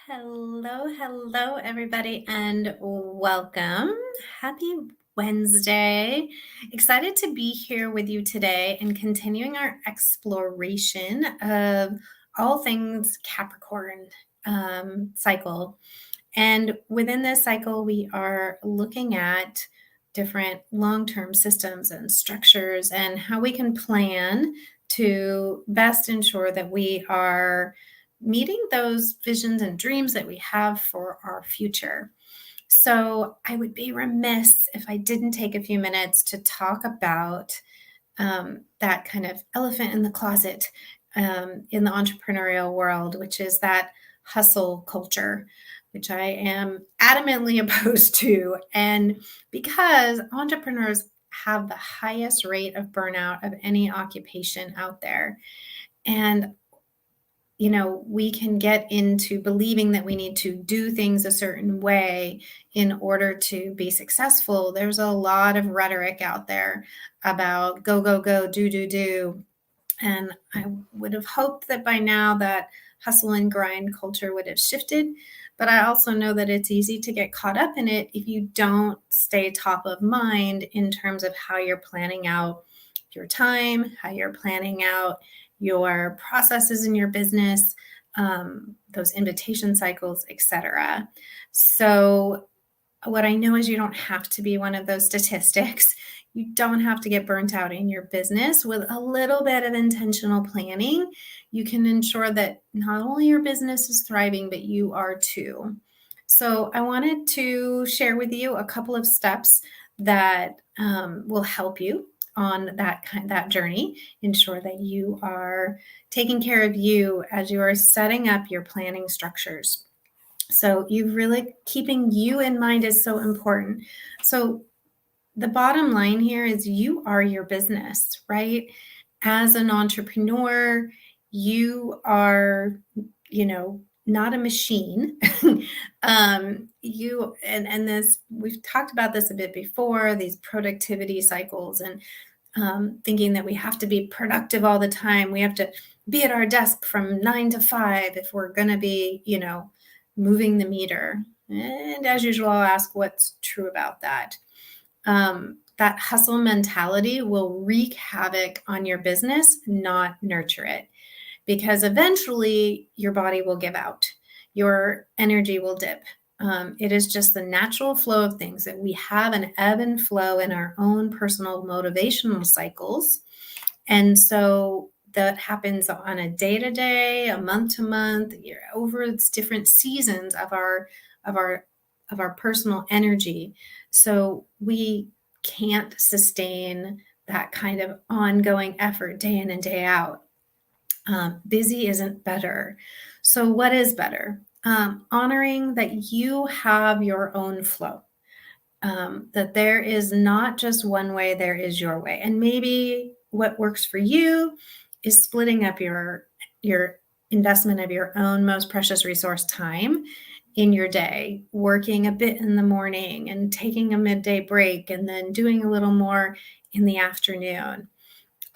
Hello, everybody, and welcome. Happy Wednesday. Excited to be here with you today and continuing our exploration of all things Capricorn cycle. And within this cycle, we are looking at different long term systems and structures and how we can plan to best ensure that we are meeting those visions and dreams that we have for our future. So, I would be remiss if I didn't take a few minutes to talk about that kind of elephant in the closet in the entrepreneurial world, which is that hustle culture, which I am adamantly opposed to. And because entrepreneurs have the highest rate of burnout of any occupation out there. And we can get into believing that we need to do things a certain way in order to be successful. There's a lot of rhetoric out there about go, go, go, do. And I would have hoped that by now that hustle and grind culture would have shifted. But I also know that it's easy to get caught up in it if you don't stay top of mind in terms of how you're planning out your time, how you're planning out your processes in your business, those invitation cycles, etc. So what I know is you don't have to be one of those statistics. You don't have to get burnt out in your business. With a little bit of intentional planning, you can ensure that not only your business is thriving, but you are too. So I wanted to share with you a couple of steps that will help you on that journey. Ensure that you are taking care of you as you are setting up your planning structures. So you really keeping you in mind is so important. So the bottom line here is you are your business, right? As an entrepreneur, you are, not a machine. This, we've talked about this a bit before, these productivity cycles and thinking that we have to be productive all the time. We have to be at our desk from 9 to 5 if we're going to be, moving the meter. And as usual, I'll ask what's true about that. That hustle mentality will wreak havoc on your business, not nurture it. Because eventually your body will give out. Your energy will dip. It is just the natural flow of things that we have an ebb and flow in our own personal motivational cycles. And so that happens on a day-to-day, a month-to-month, over its different seasons of our personal energy. So we can't sustain that kind of ongoing effort day in and day out. Busy isn't better. So what is better? Honoring that you have your own flow, that there is not just one way, there is your way. And maybe what works for you is splitting up your investment of your own most precious resource, time, in your day, working a bit in the morning and taking a midday break and then doing a little more in the afternoon.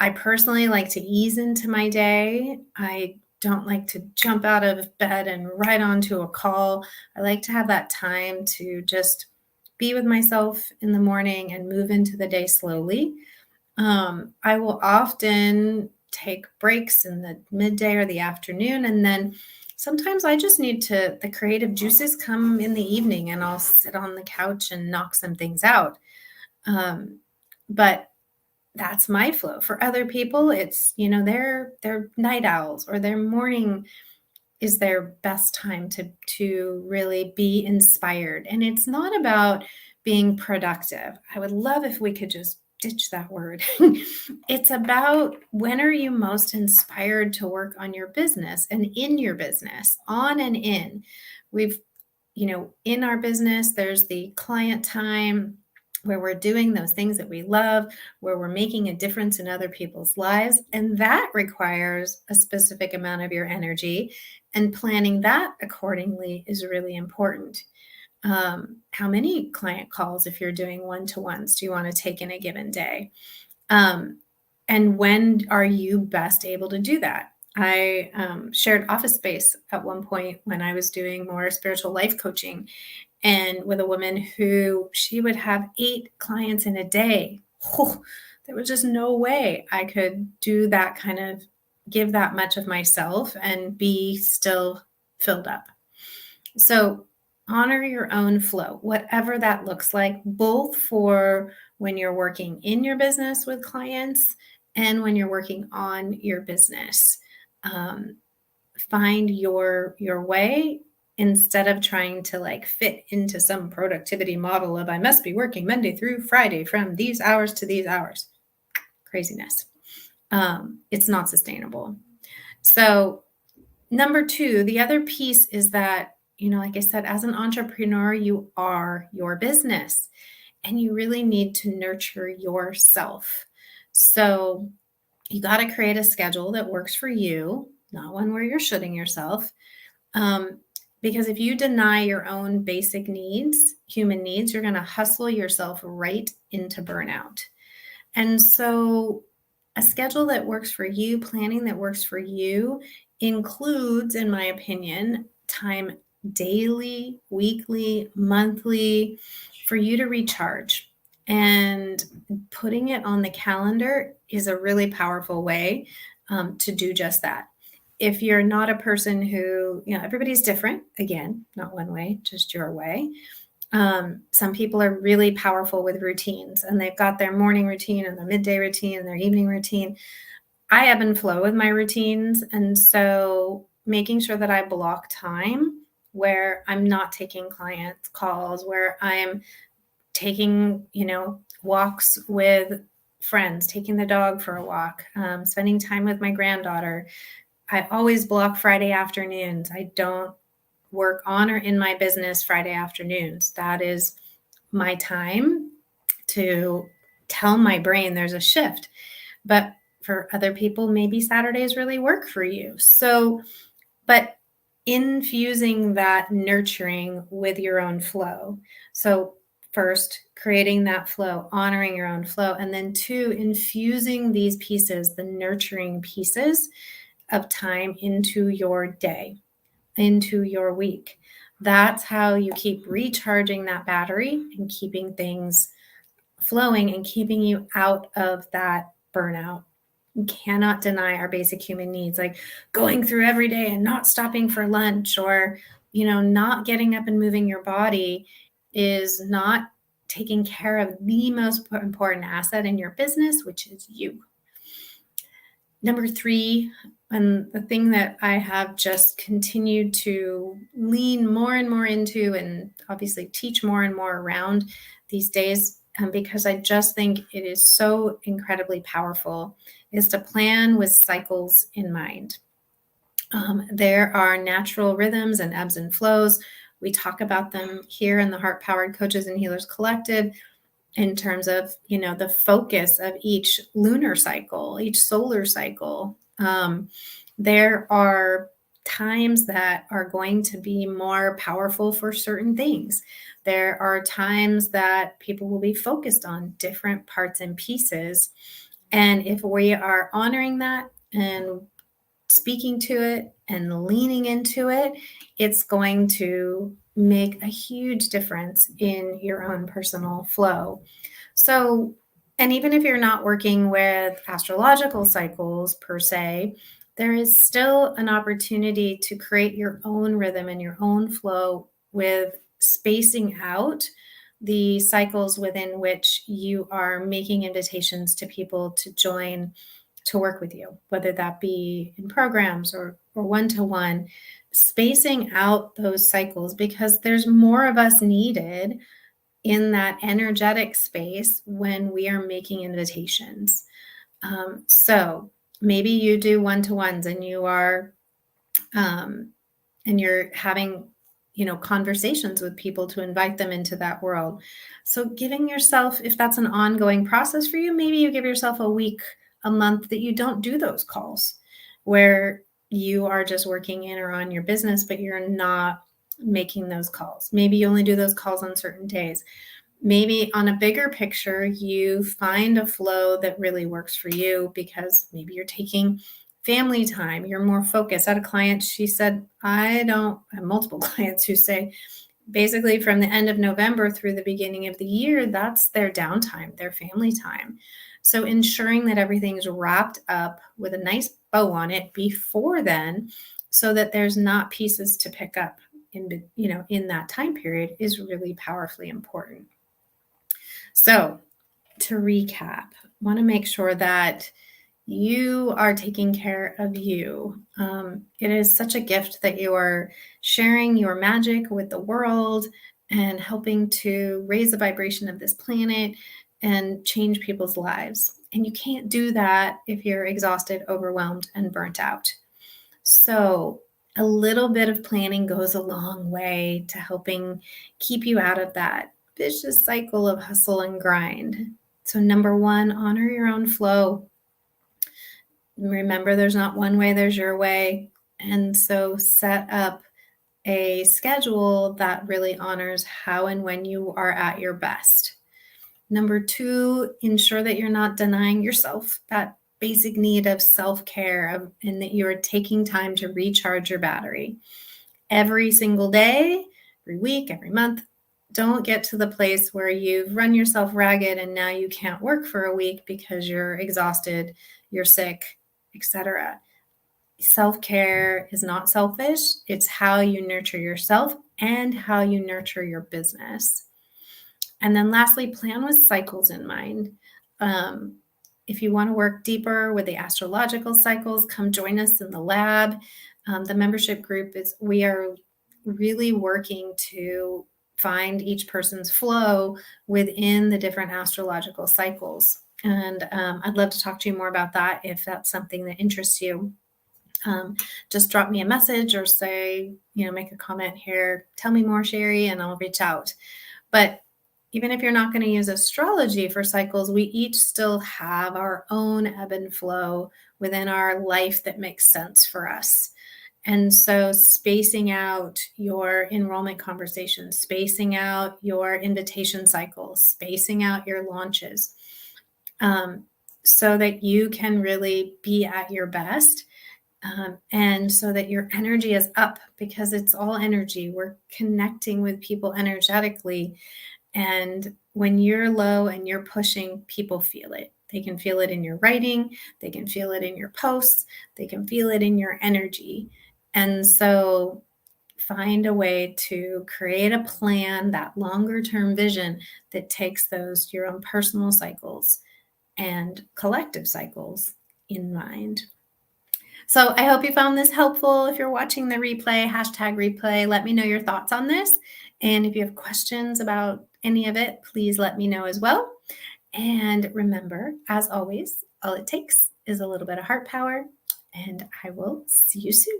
I personally like to ease into my day. I don't like to jump out of bed and right onto a call. I like to have that time to just be with myself in the morning and move into the day slowly. I will often take breaks in the midday or the afternoon, and then sometimes I just need the creative juices come in the evening and I'll sit on the couch and knock some things out. But that's my flow. For other people, it's, they're night owls, or their morning is their best time to really be inspired. And it's not about being productive. I would love if we could just ditch that word. It's about when are you most inspired to work on your business and in your business, on and in. In our business, there's the client time where we're doing those things that we love, where we're making a difference in other people's lives. And that requires a specific amount of your energy, and planning that accordingly is really important. How many client calls, if you're doing one-to-ones, do you want to take in a given day? And when are you best able to do that? I shared office space at one point when I was doing more spiritual life coaching, and with a woman who she would have 8 clients in a day. Oh, there was just no way I could do that kind of give that much of myself and be still filled up. So honor your own flow, whatever that looks like, both for when you're working in your business with clients and when you're working on your business. Um, Find your way instead of trying to like fit into some productivity model of I must be working Monday through Friday from these hours to these hours. Craziness. It's not sustainable. So number two, the other piece is that, like I said, as an entrepreneur, you are your business and you really need to nurture yourself. So you got to create a schedule that works for you, not one where you're shooting yourself. Um, because if you deny your own basic needs, human needs, you're going to hustle yourself right into burnout. And so, a schedule that works for you, planning that works for you, includes, in my opinion, time daily, weekly, monthly for you to recharge. And putting it on the calendar is a really powerful way to do just that. If you're not a person who, everybody's different, again, not one way, just your way. Some people are really powerful with routines and they've got their morning routine and their midday routine and their evening routine. I ebb and flow with my routines. And so making sure that I block time where I'm not taking clients calls, where I'm taking, walks with friends, taking the dog for a walk, spending time with my granddaughter. I always block Friday afternoons. I don't work on or in my business Friday afternoons. That is my time to tell my brain there's a shift. But for other people, maybe Saturdays really work for you. So, but infusing that nurturing with your own flow. So, first, creating that flow, honoring your own flow. And then, two, infusing these pieces, the nurturing pieces of time into your day, into your week. That's how you keep recharging that battery and keeping things flowing and keeping you out of that burnout. You cannot deny our basic human needs, like going through every day and not stopping for lunch or, not getting up and moving your body is not taking care of the most important asset in your business, which is you. Number three, and the thing that I have just continued to lean more and more into and obviously teach more and more around these days, because I just think it is so incredibly powerful, is to plan with cycles in mind. There are natural rhythms and ebbs and flows. We talk about them here in the Heart Powered Coaches and Healers Collective in terms of, the focus of each lunar cycle, each solar cycle. There are times that are going to be more powerful for certain things. There are times that people will be focused on different parts and pieces. And if we are honoring that and speaking to it and leaning into it, it's going to make a huge difference in your own personal flow. So, and even if you're not working with astrological cycles per se, there is still an opportunity to create your own rhythm and your own flow with spacing out the cycles within which you are making invitations to people to join to work with you, whether that be in programs or one-to-one, spacing out those cycles because there's more of us needed in that energetic space when we are making invitations. So maybe you do one-to-ones and you are, and you're having, conversations with people to invite them into that world. So giving yourself, if that's an ongoing process for you, maybe you give yourself a week, a month that you don't do those calls where you are just working in or on your business, but you're not making those calls. Maybe you only do those calls on certain days. Maybe on a bigger picture, you find a flow that really works for you because maybe you're taking family time, you're more focused. I had a client, she said, I have multiple clients who say, basically from the end of November through the beginning of the year, that's their downtime, their family time. So ensuring that everything's wrapped up with a nice bow on it before then, so that there's not pieces to pick up in that time period is really powerfully important. So to recap, want to make sure that you are taking care of you. It is such a gift that you are sharing your magic with the world and helping to raise the vibration of this planet and change people's lives. And you can't do that if you're exhausted, overwhelmed, and burnt out. So, a little bit of planning goes a long way to helping keep you out of that vicious cycle of hustle and grind. So, number one, honor your own flow. Remember, there's not one way, there's your way. And so set up a schedule that really honors how and when you are at your best. Number two, ensure that you're not denying yourself that basic need of self-care and that you're taking time to recharge your battery. Every single day, every week, every month, don't get to the place where you've run yourself ragged and now you can't work for a week because you're exhausted, you're sick, etc. Self-care is not selfish. It's how you nurture yourself and how you nurture your business. And then lastly, plan with cycles in mind. If you want to work deeper with the astrological cycles, come join us in the lab. The membership group we are really working to find each person's flow within the different astrological cycles. And I'd love to talk to you more about that if that's something that interests you. Just drop me a message or say, make a comment here. Tell me more, Sherry, and I'll reach out. But even if you're not going to use astrology for cycles, we each still have our own ebb and flow within our life that makes sense for us. And so spacing out your enrollment conversations, spacing out your invitation cycles, spacing out your launches, so that you can really be at your best. And so that your energy is up, because it's all energy. We're connecting with people energetically. And when you're low and you're pushing, people feel it. They can feel it in your writing. They can feel it in your posts. They can feel it in your energy. And so find a way to create a plan, that longer term vision that takes your own personal cycles and collective cycles in mind. So I hope you found this helpful. If you're watching the replay, #replay, let me know your thoughts on this. And if you have questions about any of it, please let me know as well. And remember, as always, all it takes is a little bit of heart power, and I will see you soon.